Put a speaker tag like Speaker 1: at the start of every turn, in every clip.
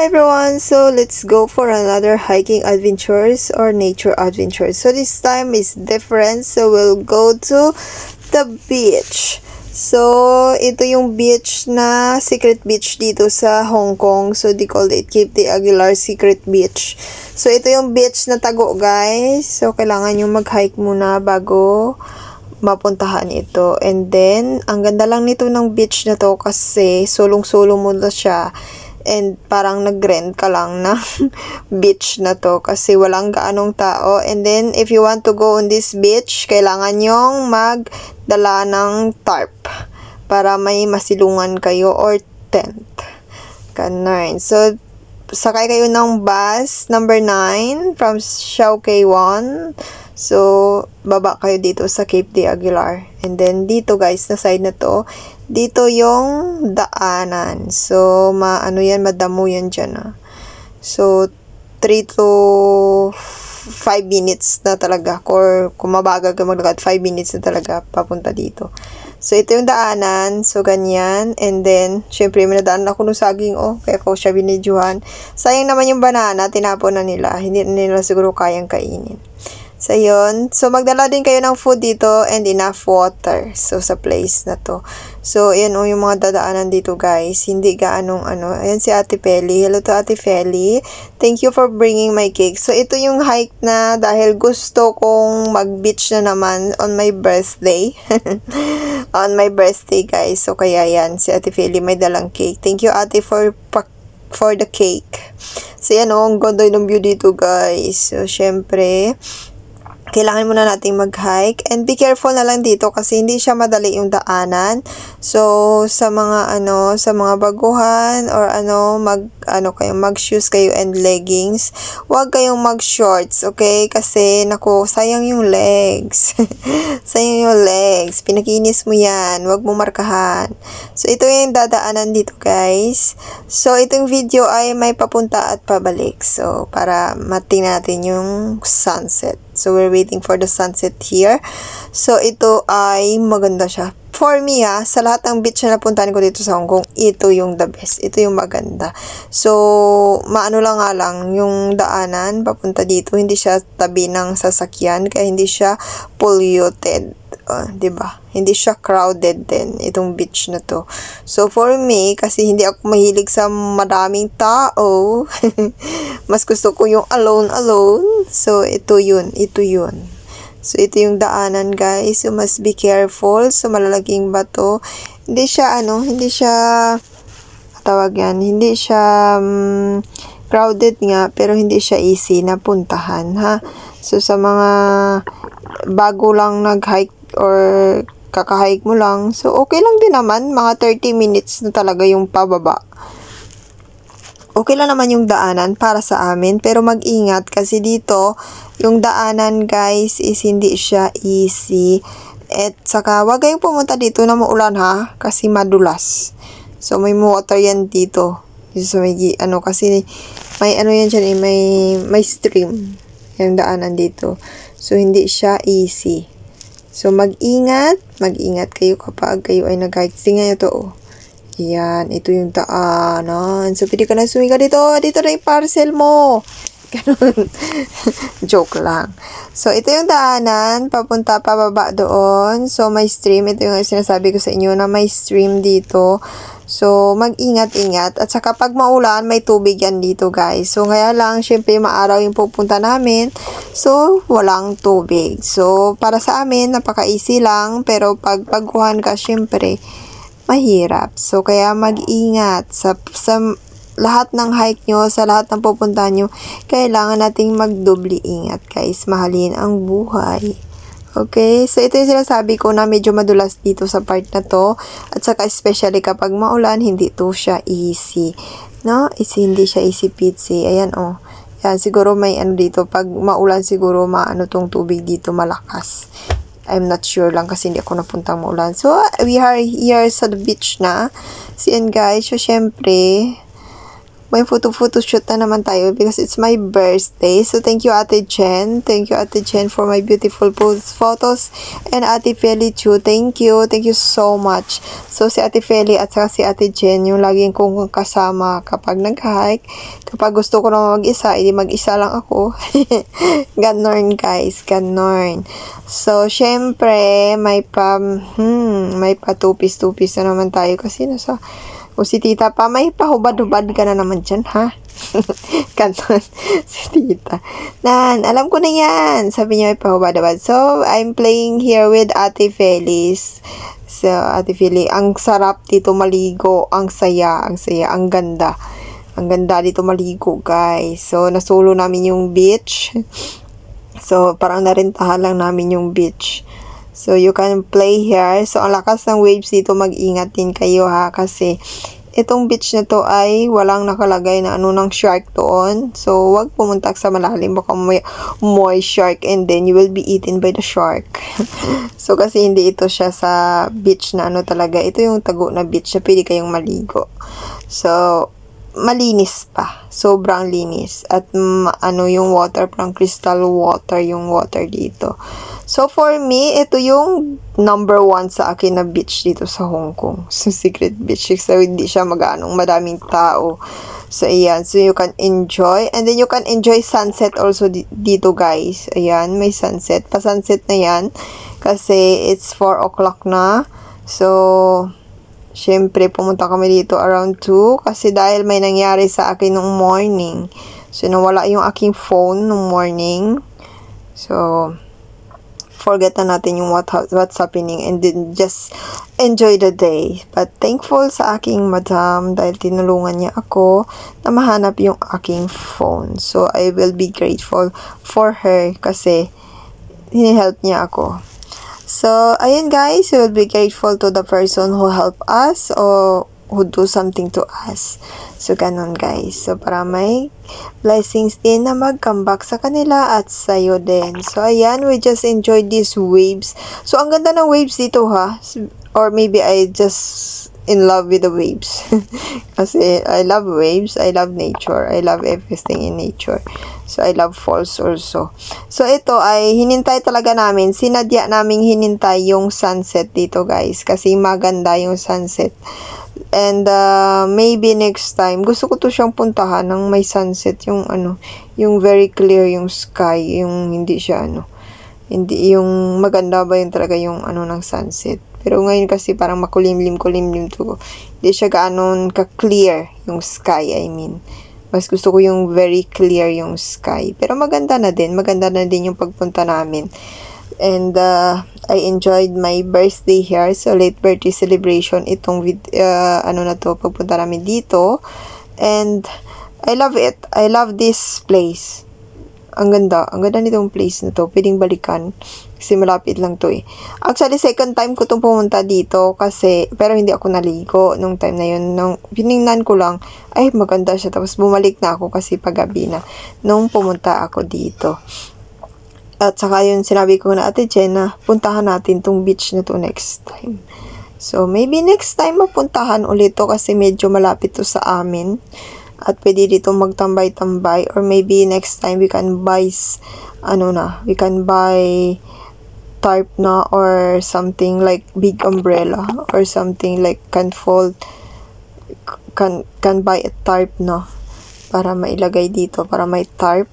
Speaker 1: everyone, so let's go for another hiking adventures or nature adventures. So this time is different, so we'll go to the beach. So ito yung beach na secret beach dito sa Hong Kong. So they call it Cape de Aguilar Secret Beach. So ito yung beach na tago, guys. So kailangan yung mag-hike muna bago mapuntahan ito. And then ang ganda lang nito ng beach na to kasi sulong-sulong mo na siya. And parang nag-rent ka lang na beach na to kasi walang gaanong tao. And then if you want to go on this beach, kailangan yung magdala ng tarp para may masilungan kayo or tent. Ganun. So sakay kayo ng bus number 9 from Shao Kei Wan. So baba kayo dito sa Cape de Aguilar. And then dito, guys, na side na to, dito yung daanan. So madamo yan dyan. So 3 to 5 minutes na talaga. Or kung mabagal ka maglakad, 5 minutes na talaga papunta dito. So ito yung daanan. So ganyan. And then syempre may nadaan ako ng saging. Kaya ko siya binidyohan. Sayang naman yung banana, tinapon na nila. Hindi na nila siguro kayang kainin. So, yun. So, magdala din kayo ng food dito and enough water. So, sa place na to. So, ayan yung mga dadaanan dito, guys. Hindi gaanong Ayan si Ate Feli. Hello to Ate Feli. Thank you for bringing my cake. So, ito yung hike na dahil gusto kong mag-beach na naman on my birthday. On my birthday, guys. So, kaya yan. Si Ate Feli may dalang cake. Thank you, Ate, for the cake. So, yan ang ganda ng view dito, guys. So, syempre, kailangan muna nating mag-hike and be careful na lang dito kasi hindi siya madali yung daanan. So sa mga sa mga baguhan or mag-shoes kayo and leggings, huwag kayong mag-shorts, okay? Kasi nako, sayang yung legs. Sayang yung legs. Pinakinis mo yan, huwag mo markahan. So ito yung dadaanan dito, guys. So itong video ay may papunta at pabalik. So para matingnan natin yung sunset. So, we're waiting for the sunset here. So, ito ay maganda siya. For me, sa lahat ng beach na napuntahan ko dito sa Hong Kong, ito yung the best. Ito yung maganda. So, lang yung daanan papunta dito. Hindi siya tabi ng sasakyan, kaya hindi siya polluted. Diba? Hindi siya crowded din, itong beach na to. So, for me, kasi hindi ako mahilig sa maraming tao, mas gusto ko yung alone. So, ito yun. So, ito yung daanan, guys. So, must be careful. So, malalaking bato. Hindi siya, crowded nga, pero hindi siya easy na puntahan, ha? So, sa mga bago lang nag-hike or kakahike mo lang, so okay lang din naman, mga 30 minutes na talaga yung pababa. Okay lang naman yung daanan para sa amin, pero mag-ingat kasi dito yung daanan, guys, is hindi siya easy. At saka wag kayong pumunta dito na maulan, ha, kasi madulas. So may water yan dito. So may kasi may yan dyan, may stream yung daanan dito. So hindi siya easy. So, mag-ingat kayo kapag kayo ay nag-hike. Tingnan nyo to, Yan, ito yung daanan. So, pwede ka na sumiga dito. Dito na yung parcel mo. Ganun. Joke lang. So, ito yung daanan. Papunta pababa doon. So, may stream. Ito yung sinasabi ko sa inyo na may stream dito. So, mag-ingat-ingat. At saka pag maulan, may tubig yan dito, guys. So, kaya lang, syempre, maaraw yung pupunta namin. So, walang tubig. So, para sa amin, napaka-easy lang. Pero pag pagkuhan ka, syempre, mahirap. So, kaya mag-ingat. Sa lahat ng hike nyo, sa lahat ng pupuntahan nyo, kailangan nating magdobli ingat, guys. Mahalin ang buhay. Okay, so ito yung sinasabi ko na medyo madulas dito sa part na to. At saka especially kapag maulan, hindi to siya easy. No? Hindi siya easy peasy. Ayan, Yan, siguro may dito. Pag maulan, siguro tong tubig dito malakas. I'm not sure lang kasi hindi ako napuntang maulan. So, we are here sa the beach na. So, yan, guys. So, syempre, may photo shoot na naman tayo because it's my birthday. So, thank you Ate Jen. Thank you Ate Jen for my beautiful photos. And Ate Feli too. Thank you. Thank you so much. So, si Ate Feli at saka si Ate Jen, yung laging kong kasama kapag nag-hike. Kapag gusto ko na mag-isa, hindi mag-isa lang ako. Ganon guys. Ganon. So, syempre, may patupis-tupis na naman tayo kasi nasa o si tita pa, may pahubad-hubad ka na naman dyan, ha? Kanon, si tita. Nan, alam ko na yan. Sabi niya may pahubad-hubad. So, I'm playing here with Ate Felis. So, Ate Feli, ang sarap dito maligo. Ang saya, ang ganda. Ang ganda dito maligo, guys. So, nasolo namin yung beach. So, parang narintahan lang namin yung beach. So, you can play here. So, ang lakas ng waves dito, mag-ingat din kayo ha. Kasi, itong beach na to ay walang nakalagay na ano ng shark doon. So, wag pumunta sa malalim. Baka may shark and then you will be eaten by the shark. So, kasi hindi ito siya sa beach na ano talaga. Ito yung tago na beach na pwede kayong maligo. So, malinis pa. Sobrang linis. At ano yung water, parang crystal water yung water dito. So, for me, ito yung number 1 sa akin na beach dito sa Hong Kong. So, secret beach. So, hindi siya madaming tao. So, ayan. So, you can enjoy. And then, you can enjoy sunset also dito, guys. Ayan, may sunset. Pa-sunset na yan. Kasi, it's 4 o'clock na. So, syempre, pumunta kami dito around 2. Kasi dahil may nangyari sa akin nung morning. So, nawala yung aking phone nung morning. So, forget na natin yung what's happening and then just enjoy the day. But thankful sa aking madam dahil tinulungan niya ako na mahanap yung aking phone. So, I will be grateful for her kasi hinihelp niya ako. So, ayun guys, we will be grateful to the person who helped us or who do something to us. So, ganun guys. So, para may blessings din na mag-come back sa kanila at sa'yo din. So, ayan, we just enjoyed these waves. So, ang ganda ng waves dito ha. Or maybe I just in love with the waves. Kasi I love waves, I love nature, I love everything in nature. So, I love falls also. So, ito ay hinintay talaga namin. Sinadya naming hinintay yung sunset dito guys. Kasi maganda yung sunset. And maybe next time, gusto ko to siyang puntahan ng may sunset, yung ano, yung very clear yung sky, yung hindi siya ano, hindi yung maganda ba yung talaga yung ano ng sunset. Pero ngayon kasi parang makulimlim to. Hindi siya ganoon ka-clear yung sky, I mean. Mas gusto ko yung very clear yung sky. Pero maganda na din yung pagpunta namin. And I enjoyed my birthday here. So, late birthday celebration. Itong ano na to, pagpunta namin dito. And I love it. I love this place. Ang ganda. Ang ganda nitong place na to. Pwedeng balikan. Kasi malapit lang to eh. Actually, second time ko itong pumunta dito. Kasi, pero hindi ako naligo nung time na yun. Nung piningnan ko lang, ay maganda siya. Tapos bumalik na ako kasi paggabi na. Nung pumunta ako dito. At saka yun, sinabi ko na Ate Jen na puntahan natin tong beach na to next time. So, maybe next time mapuntahan ulit to kasi medyo malapit to sa amin. At pwede dito magtambay-tambay. Or maybe next time we can buy, we can buy tarp na or something like big umbrella. Or something like can buy a tarp na. Para mailagay dito, para may tarp.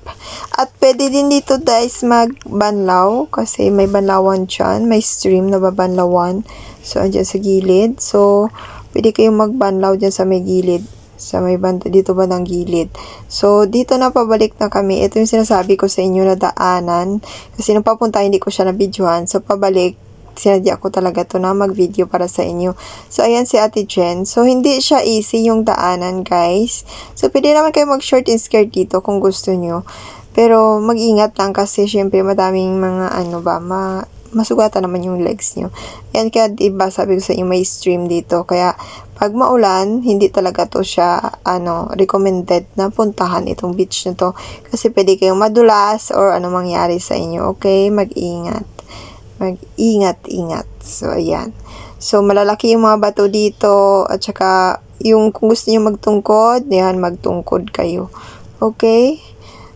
Speaker 1: At pwede din dito guys magbanlaw kasi may banlawan dyan, may stream na babanlawan. So, andyan sa gilid. So, pwede kayong magbanlaw dyan sa may gilid. Sa may banda, dito ba ng gilid. So, dito na pabalik na kami. Ito yung sinasabi ko sa inyo na daanan. Kasi nung papunta, hindi ko siya na-videohan. So, pabalik, sinadya ko talaga to na mag-video para sa inyo. So, ayan si Ate Jen. So, hindi siya easy yung daanan, guys. So, pwede naman kayo mag-short and skirt dito kung gusto nyo. Pero, mag-ingat lang kasi, syempre, madaming mga, masugatan naman yung legs nyo. Yan, kaya, diba, sabi ko sa inyo, may stream dito. Kaya, pag maulan, hindi talaga to siya, recommended na puntahan itong beach na to. Kasi, pwede kayong madulas or ano mangyari sa inyo. Okay? Mag-ingat. Mag-ingat-ingat. So, ayan. So, malalaki yung mga bato dito at saka yung kung gusto niyo magtungkod, yan, magtungkod kayo. Okay?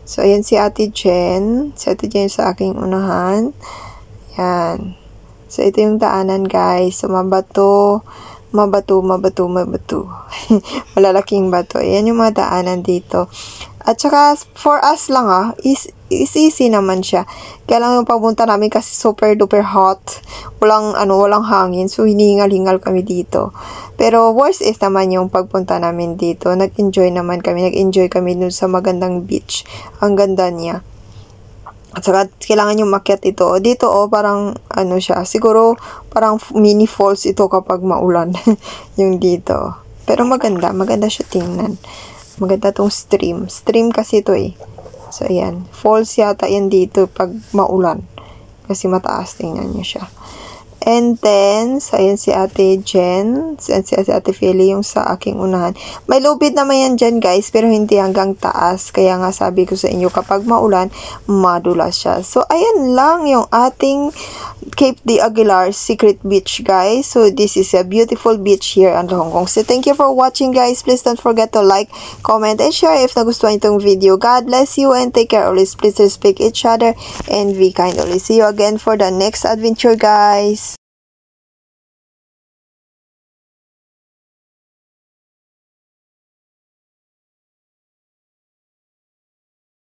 Speaker 1: So, ayan si Ate Jen. Si Ate Jen sa aking unahan. Yan. So, ito yung daanan, guys. So, mabato. Malalaking bato. Ayan yung mga daanan dito. At saka, for us lang is easy naman siya. Kaya lang yung papunta namin kasi super duper hot. Walang hangin. So, hiningal-hingal kami dito. Pero, worst is naman yung pagpunta namin dito. Nag-enjoy kami dun sa magandang beach. Ang ganda niya. At saka, kailangan yung makyat ito. Dito, parang, siya. Siguro, parang mini falls ito kapag maulan. Yung dito. Pero maganda siya tingnan. Maganda tong stream. Stream kasi ito eh. So, ayan. Falls yata yan dito pag maulan. Kasi mataas. Tingnan nyo siya. And then, so, ayan si Ate Jen. Si Ate Philly yung sa aking unahan. May lubid naman yan dyan, guys. Pero hindi hanggang taas. Kaya nga sabi ko sa inyo, kapag maulan, madulas siya. So, ayan lang yung ating Cape de Aguilar Secret Beach, guys. So, this is a beautiful beach here in Hong Kong. So, thank you for watching, guys. Please don't forget to like, comment, and share if nagustuhan itong video. God bless you and take care always. Please respect each other and be kind always. See you again for the next adventure, guys.